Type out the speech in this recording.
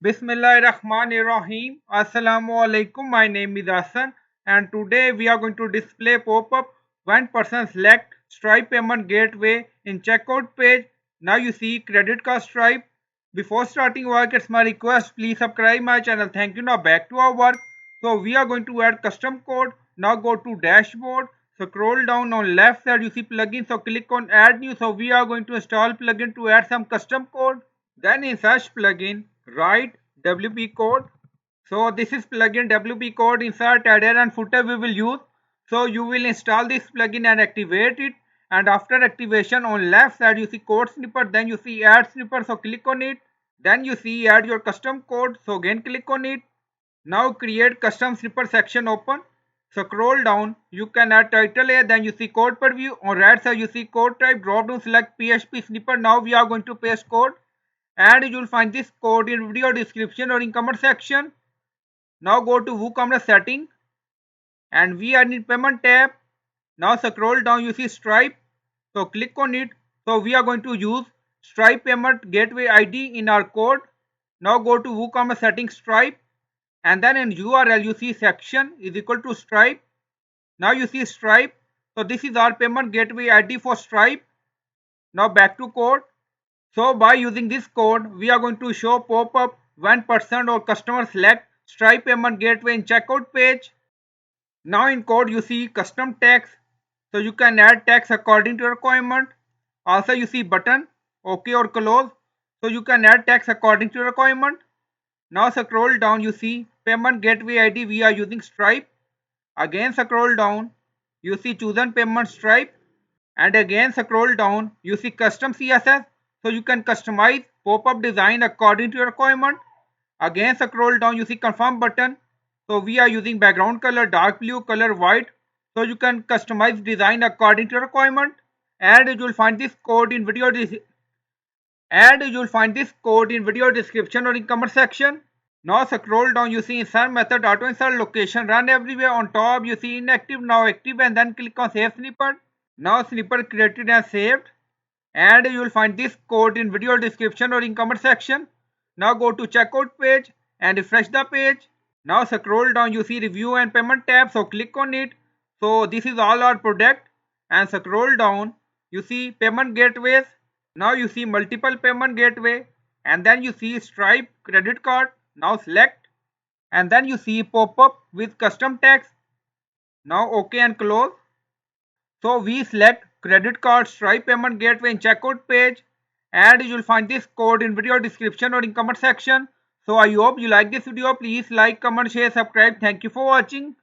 Bismillahirrahmanirrahim. Assalamu alaikum. My name is Hassan and today we are going to display pop-up when person select Stripe payment gateway in checkout page. Now you see credit card Stripe. Before starting work, it's my request, please subscribe my channel. Thank you. Now back to our work. So we are going to add custom code. Now go to dashboard. Scroll down on left side, you see plugin. So click on add new. So we are going to install plugin to add some custom code. Then in search plugin, write WP code. So this is plugin WP code. Insert header and footer we will use. So you will install this plugin and activate it. And after activation on left side you see code snippet. Then you see add snippet. So click on it. Then you see add your custom code. So again click on it. Now create custom snippet section open. Scroll down. You can add title here. Then you see code preview. On right side you see code type. Drop down select PHP snippet. Now we are going to paste code and you will find this code in video description or in comment section. Now go to WooCommerce setting and we are in payment tab. Now scroll down, you see Stripe. So click on it. So we are going to use Stripe payment gateway ID in our code. Now go to WooCommerce settings Stripe and then in URL you see section is equal to Stripe. Now you see Stripe. So this is our payment gateway ID for Stripe. Now back to code. So by using this code, we are going to show pop-up when person or customer select Stripe payment gateway in checkout page. Now in code you see custom text. So you can add text according to your requirement. Also you see button, OK or close. So you can add text according to your requirement. Now scroll down, you see payment gateway ID we are using Stripe. Again scroll down, you see chosen payment Stripe. And again scroll down, you see custom CSS. So you can customize pop-up design according to your requirement. Again scroll down, you see confirm button. So we are using background color dark blue, color white. So you can customize design according to your requirement. And you will find this code in video description or in comment section. Now scroll down, you see insert method, auto insert location, run everywhere. On top you see inactive, now active, and then click on save snippet. Now snippet created and saved. And you will find this code in video description or in comment section. Now go to checkout page and refresh the page. Now scroll down, you see review and payment tab. So click on it. So this is all our product. And scroll down, you see payment gateways. Now you see multiple payment gateway. And then you see Stripe credit card. Now select. And then you see pop-up with custom text. Now OK and close. So we select credit card Stripe payment gateway in checkout page and you will find this code in video description or in comment section. So I hope you like this video. Please like, comment, share, subscribe. Thank you for watching.